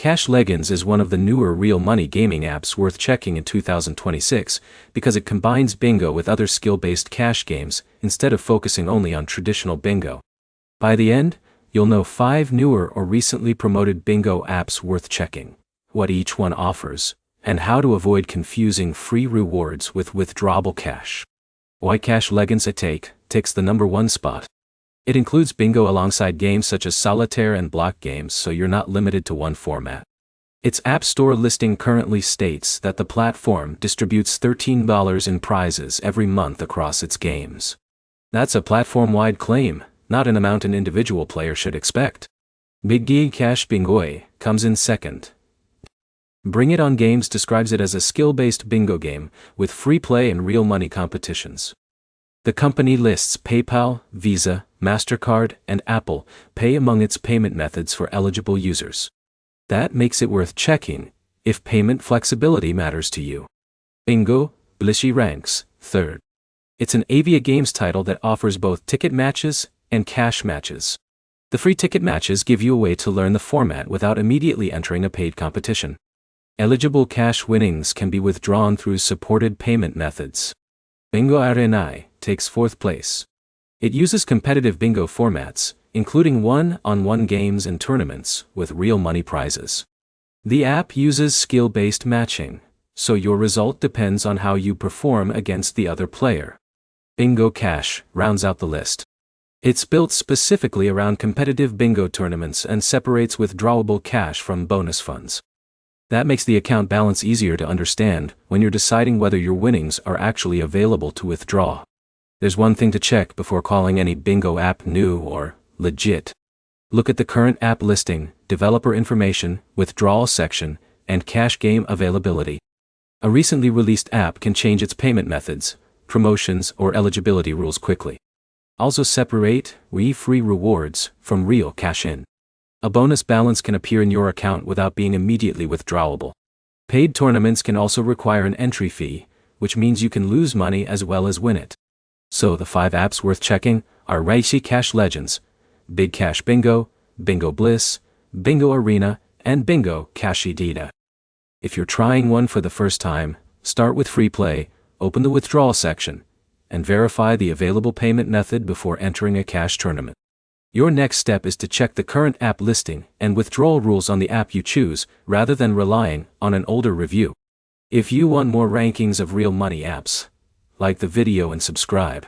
Cash Legends is one of the newer real money gaming apps worth checking in 2026 because it combines bingo with other skill-based cash games instead of focusing only on traditional bingo. By the end, you'll know 5 newer or recently promoted bingo apps worth checking, what each one offers, and how to avoid confusing free rewards with withdrawable cash. Why Cash Legends takes the #1 spot. It includes bingo alongside games such as solitaire and block games, so you're not limited to one format. Its App Store listing currently states that the platform distributes $13 in prizes every month across its games. That's a platform-wide claim, not an amount an individual player should expect. Big Cash Bingo comes in second. Bring It On Games describes it as a skill-based bingo game with free play and real money competitions. The company lists PayPal, Visa, MasterCard, and Apple Pay among its payment methods for eligible users. That makes it worth checking if payment flexibility matters to you. Bingo Blissy ranks third. It's an Avia Games title that offers both ticket matches and cash matches. The free ticket matches give you a way to learn the format without immediately entering a paid competition. Eligible cash winnings can be withdrawn through supported payment methods. Bingo Arena takes 4th place. It uses competitive bingo formats, including one-on-one games and tournaments with real money prizes. The app uses skill-based matching, so your result depends on how you perform against the other player. Bingo Cash rounds out the list. It's built specifically around competitive bingo tournaments and separates withdrawable cash from bonus funds. That makes the account balance easier to understand when you're deciding whether your winnings are actually available to withdraw. There's one thing to check before calling any bingo app new or legit. Look at the current app listing, developer information, withdrawal section, and cash game availability. A recently released app can change its payment methods, promotions, or eligibility rules quickly. Also separate free rewards from real cash in. A bonus balance can appear in your account without being immediately withdrawable. Paid tournaments can also require an entry fee, which means you can lose money as well as win it. So the 5 apps worth checking are Reishi Cash Legends, Big Cash Bingo, Bingo Bliss, Bingo Arena, and Bingo Cash Idea. If you're trying one for the first time, start with free play, open the withdrawal section, and verify the available payment method before entering a cash tournament. Your next step is to check the current app listing and withdrawal rules on the app you choose, rather than relying on an older review. If you want more rankings of real money apps, like the video and subscribe.